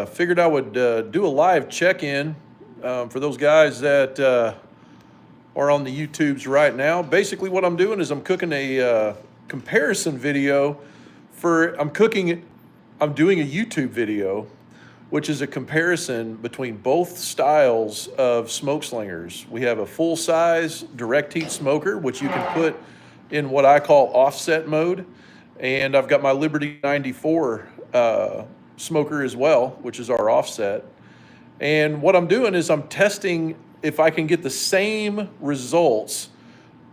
figured I would do a live check-in for those guys that are on the YouTubes right now. Basically, what I'm doing is I'm cooking a comparison video I'm doing a YouTube video, which is a comparison between both styles of smoke slingers. We have a full-size direct heat smoker, which you can put in what I call offset mode. And I've got my Liberty 94 smoker as well, which is our offset. And what I'm doing is I'm testing if I can get the same results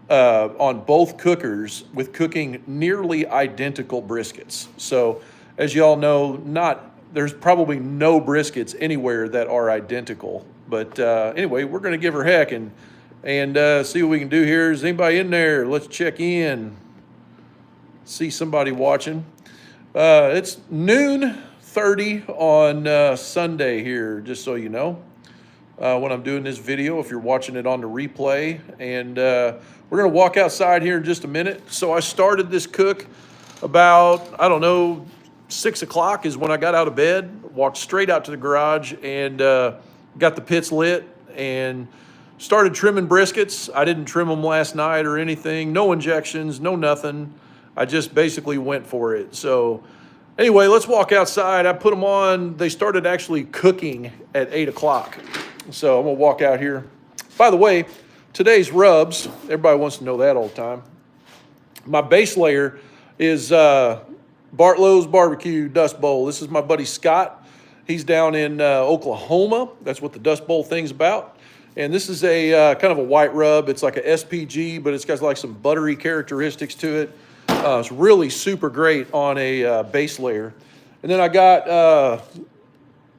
on both cookers with cooking nearly identical briskets. So as you all know, there's probably no briskets anywhere that are identical. But anyway, we're gonna give her heck and see what we can do here. Is anybody in there? Let's check in. See somebody watching. It's noon 30 on Sunday here, just so you know, when I'm doing this video, if you're watching it on the replay. And we're gonna walk outside here in just a minute. So I started this cook about, I don't know, 6 o'clock is when I got out of bed, walked straight out to the garage and got the pits lit and started trimming briskets. I didn't trim them last night or anything, no injections, no nothing. I just basically went for it. So anyway, let's walk outside. I put them on. They started actually cooking at 8 o'clock. So I'm gonna walk out here. By the way, today's rubs, everybody wants to know that all the time. My base layer is Bartlow's Barbecue Dust Bowl. This is my buddy Scott. He's down in Oklahoma. That's what the Dust Bowl thing's about. And this is a kind of a white rub. It's like a SPG, but it's got like some buttery characteristics to it. It's really super great on a base layer. And then I got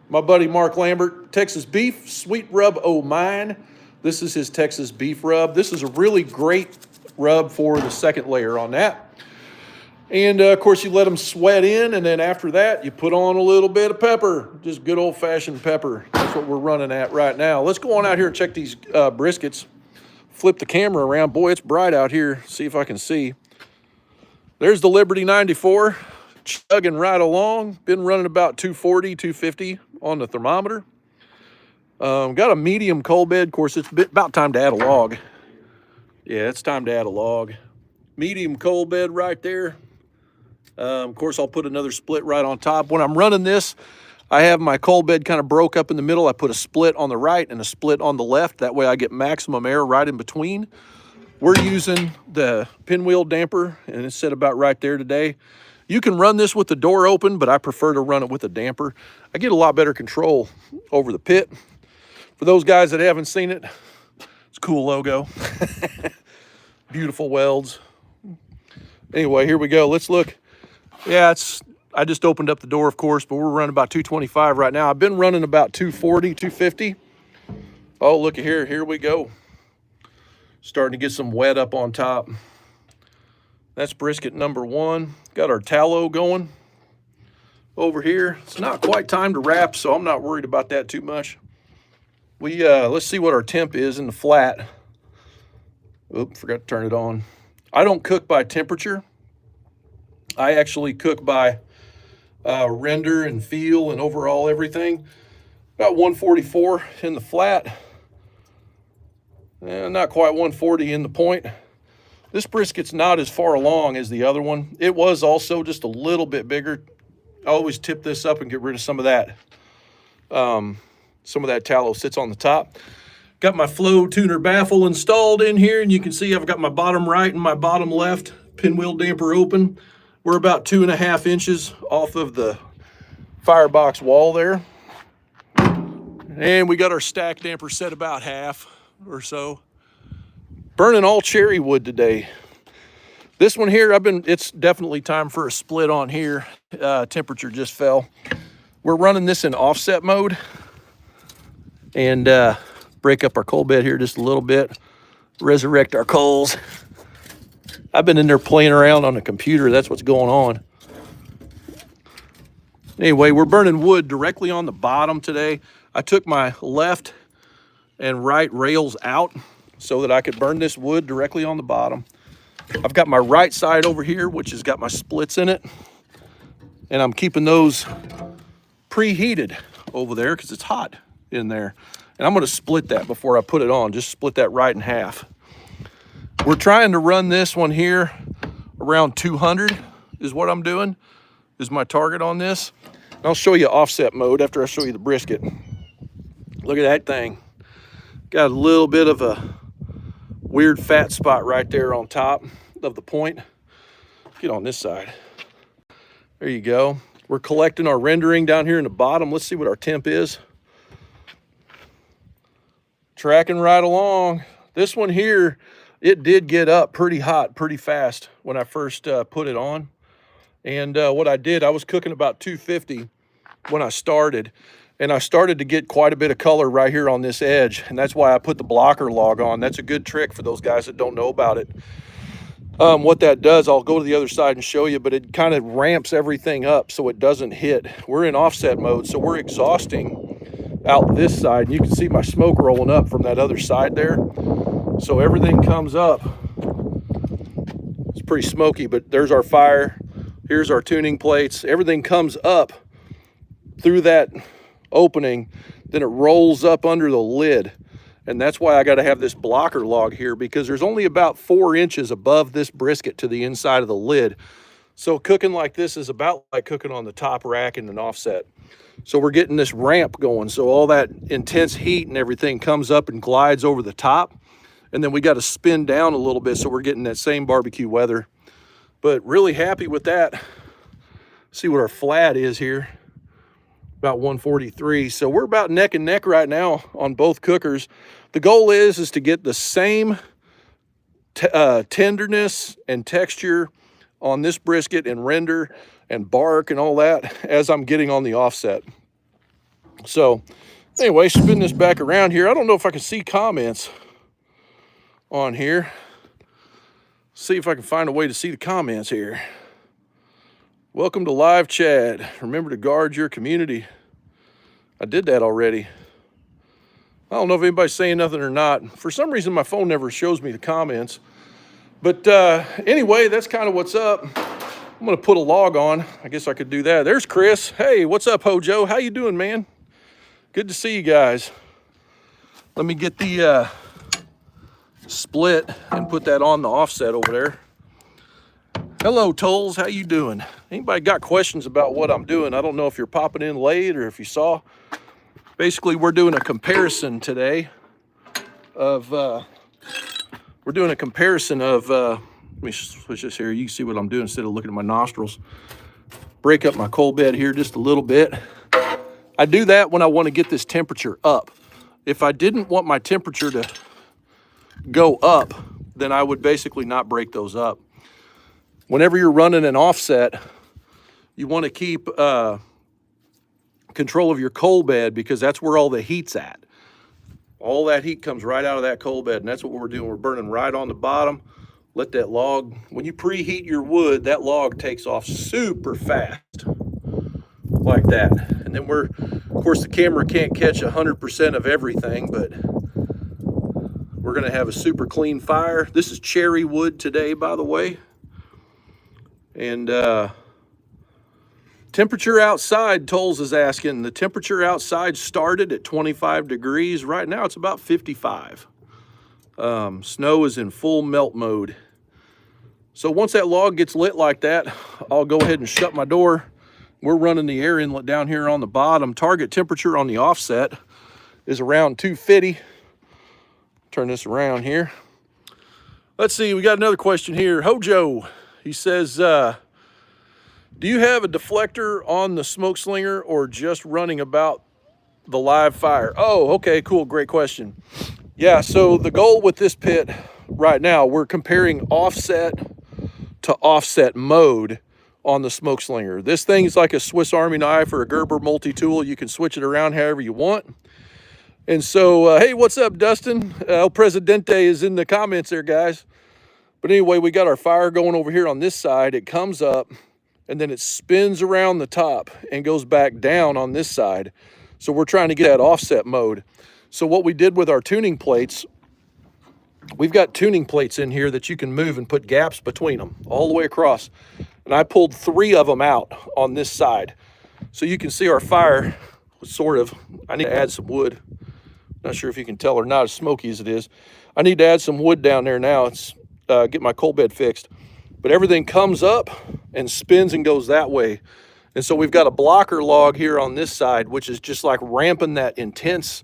my buddy Mark Lambert, Texas Beef Sweet Rub O' Mine. This is his Texas Beef Rub. This is a really great rub for the second layer on that. And of course you let them sweat in, and then after that you put on a little bit of pepper, just good old-fashioned pepper. That's what we're running at right now. Let's go on out here and check these briskets. Flip the camera around. Boy, it's bright out here. See if I can see. There's the Liberty 94, chugging right along. Been running about 240, 250 on the thermometer. Got a medium coal bed. Of course, it's about time to add a log. Yeah, it's time to add a log. Medium coal bed right there. Of course, I'll put another split right on top. When I'm running this, I have my coal bed kind of broke up in the middle. I put a split on the right and a split on the left. That way I get maximum air right in between. We're using the pinwheel damper, and it's set about right there today. You can run this with the door open, but I prefer to run it with a damper. I get a lot better control over the pit. For those guys that haven't seen it, it's a cool logo. Beautiful welds. Anyway, here we go. Let's look. Yeah, I just opened up the door, of course, but we're running about 225 right now. I've been running about 240, 250. Oh, look at here. Here we go. Starting to get some wet up on top. That's brisket number 1. Got our tallow going over here. It's not quite time to wrap, so I'm not worried about that too much. Let's see what our temp is in the flat. Oop, forgot to turn it on. I don't cook by temperature. I actually cook by render and feel and overall everything. About 144 in the flat. Not quite 140 in the point. This brisket's not as far along as the other one. It was also just a little bit bigger. I always tip this up and get rid of some of that. Some of that tallow sits on the top. Got my flow tuner baffle installed in here, and you can see I've got my bottom right and my bottom left pinwheel damper open. We're about 2.5 inches off of the firebox wall there. And we got our stack damper set about half or so. Burning all cherry wood today. This one here, it's definitely time for a split on here. Temperature just fell. We're running this in offset mode. And break up our coal bed here just a little bit. Resurrect our coals. I've been in there playing around on the computer. That's what's going on. Anyway, we're burning wood directly on the bottom today. I took my left and right rails out so that I could burn this wood directly on the bottom. I've got my right side over here, which has got my splits in it, and I'm keeping those preheated over there because it's hot in there. And I'm going to split that before I put it on, just split that right in half. We're trying to run this one here around 200 is what I'm doing, is my target on this. And I'll show you offset mode after I show you the brisket. Look at that thing. Got a little bit of a weird fat spot right there on top of the point. Get on this side. There you go. We're collecting our rendering down here in the bottom. Let's see what our temp is. Tracking right along. This one here, it did get up pretty hot, pretty fast when I first put it on. And what I did, I was cooking about 250 when I started. And I started to get quite a bit of color right here on this edge. And that's why I put the blocker log on. That's a good trick for those guys that don't know about it. What that does, I'll go to the other side and show you, but it kind of ramps everything up so it doesn't hit. We're in offset mode, so we're exhausting out this side. And you can see my smoke rolling up from that other side there. So everything comes up. It's pretty smoky, but there's our fire. Here's our tuning plates. Everything comes up through that opening, then it rolls up under the lid. And that's why I got to have this blocker log here, because there's only about 4 inches above this brisket to the inside of the lid. So cooking like this is about like cooking on the top rack in an offset. So we're getting this ramp going. So all that intense heat and everything comes up and glides over the top. And then we got to spin down a little bit so we're getting that same barbecue weather. But really happy with that. See what our flat is here. About 143. So we're about neck and neck right now on both cookers. The goal is to get the same tenderness and texture on this brisket and render and bark and all that as I'm getting on the offset. So anyway, spin this back around here. I don't know if I can see comments on here. See if I can find a way to see the comments here. Welcome to live chat. Remember to guard your community. I did that already. I don't know if anybody's saying nothing or not. For some reason, my phone never shows me the comments. But anyway, that's kind of what's up. I'm going to put a log on. I guess I could do that. There's Chris. Hey, what's up, Hojo? How you doing, man? Good to see you guys. Let me get the split and put that on the offset over there. Hello, Tolls. How you doing? Anybody got questions about what I'm doing? I don't know if you're popping in late or if you saw. Basically, we're doing a comparison today of, let me switch this here. You can see what I'm doing instead of looking at my nostrils. Break up my coal bed here just a little bit. I do that when I want to get this temperature up. If I didn't want my temperature to go up, then I would basically not break those up. Whenever you're running an offset, you want to keep control of your coal bed, because that's where all the heat's at. All that heat comes right out of that coal bed, and that's what we're doing. We're burning right on the bottom. Let that log, when you preheat your wood, that log takes off super fast like that. And then of course the camera can't catch 100% of everything, but we're gonna have a super clean fire. This is cherry wood today, by the way. And temperature outside, Tolls is asking, the temperature outside started at 25 degrees. Right now it's about 55. Snow is in full melt mode. So once that log gets lit like that, I'll go ahead and shut my door. We're running the air inlet down here on the bottom. Target temperature on the offset is around 250. Turn this around here. Let's see, we got another question here. Hojo, he says, do you have a deflector on the smoke slinger or just running about the live fire? Oh, okay, cool, great question. Yeah, so the goal with this pit right now, we're comparing offset to offset mode on the smoke slinger. This thing is like a Swiss Army knife or a Gerber multi-tool. You can switch it around however you want. And so, hey, what's up, Dustin? El Presidente is in the comments there, guys. But anyway, we got our fire going over here on this side. It comes up, and then it spins around the top and goes back down on this side. So we're trying to get that offset mode. So what we did with our tuning plates, we've got tuning plates in here that you can move and put gaps between them all the way across. And I pulled 3 of them out on this side. So you can see our fire sort of. I need to add some wood. Not sure if you can tell or not as smoky as it is. I need to add some wood down there now. It's get my coal bed fixed. But everything comes up and spins and goes that way. And so we've got a blocker log here on this side, which is just like ramping that intense,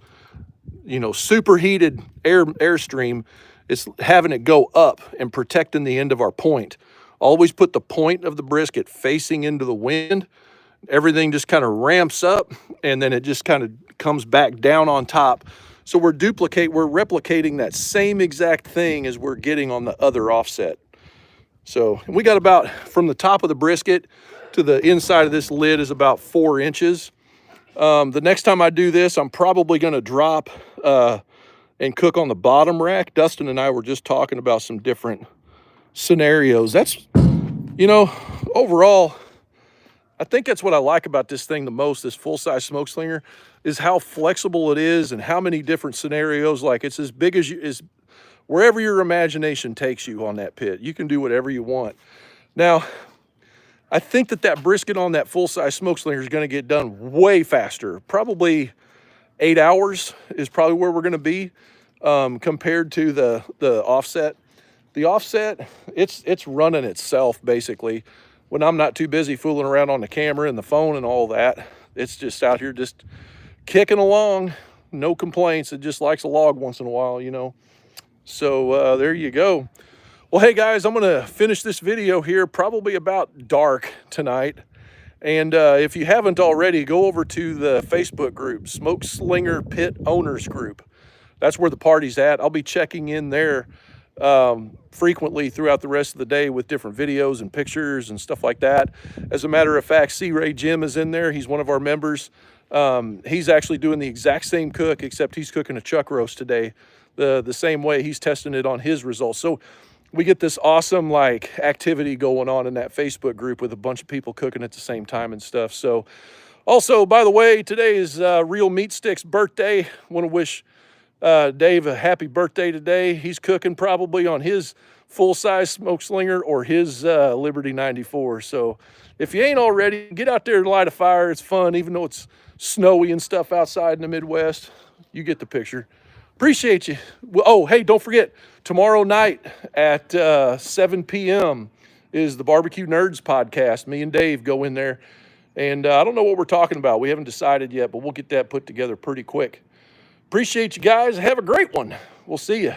superheated airstream. It's having it go up and protecting the end of our point. Always put the point of the brisket facing into the wind. Everything just kind of ramps up and then it just kind of comes back down on top. So we're replicating that same exact thing as we're getting on the other offset. So we got about, from the top of the brisket to the inside of this lid is about 4 inches. The next time I do this, I'm probably gonna drop and cook on the bottom rack. Dustin and I were just talking about some different scenarios. That's, overall, I think that's what I like about this thing the most, this full-size smoke slinger, is how flexible it is and how many different scenarios. Like, it's as big as wherever your imagination takes you on that pit. You can do whatever you want. Now, I think that brisket on that full-size smoke slinger is going to get done way faster. Probably 8 hours is probably where we're going to be compared to the offset. The offset, it's running itself basically. When I'm not too busy fooling around on the camera and the phone and all that, it's just out here just kicking along, no complaints. It just likes a log once in a while, So there you go. Well, hey guys, I'm gonna finish this video here probably about dark tonight. And if you haven't already, go over to the Facebook group, Smoke Slinger Pit Owners Group. That's where the party's at. I'll be checking in there frequently throughout the rest of the day with different videos and pictures and stuff like that. As a matter of fact, C-Ray Jim is in there. He's one of our members. He's actually doing the exact same cook, except he's cooking a chuck roast today the same way. He's testing it on his results. So we get this awesome activity going on in that Facebook group with a bunch of people cooking at the same time and stuff. So also, by the way, today is Real Meat Stick's birthday. Want to wish Dave a happy birthday today. He's cooking probably on his full-size smoke slinger or his Liberty 94. So if you ain't already, get out there and light a fire. It's fun, even though it's snowy and stuff outside in the Midwest. You get the picture. Appreciate you. Oh, hey, don't forget, tomorrow night at 7 p.m. is the Barbecue Nerds podcast. Me and Dave go in there, and I don't know what we're talking about. We haven't decided yet, but we'll get that put together pretty quick. Appreciate you guys. Have a great one. We'll see you.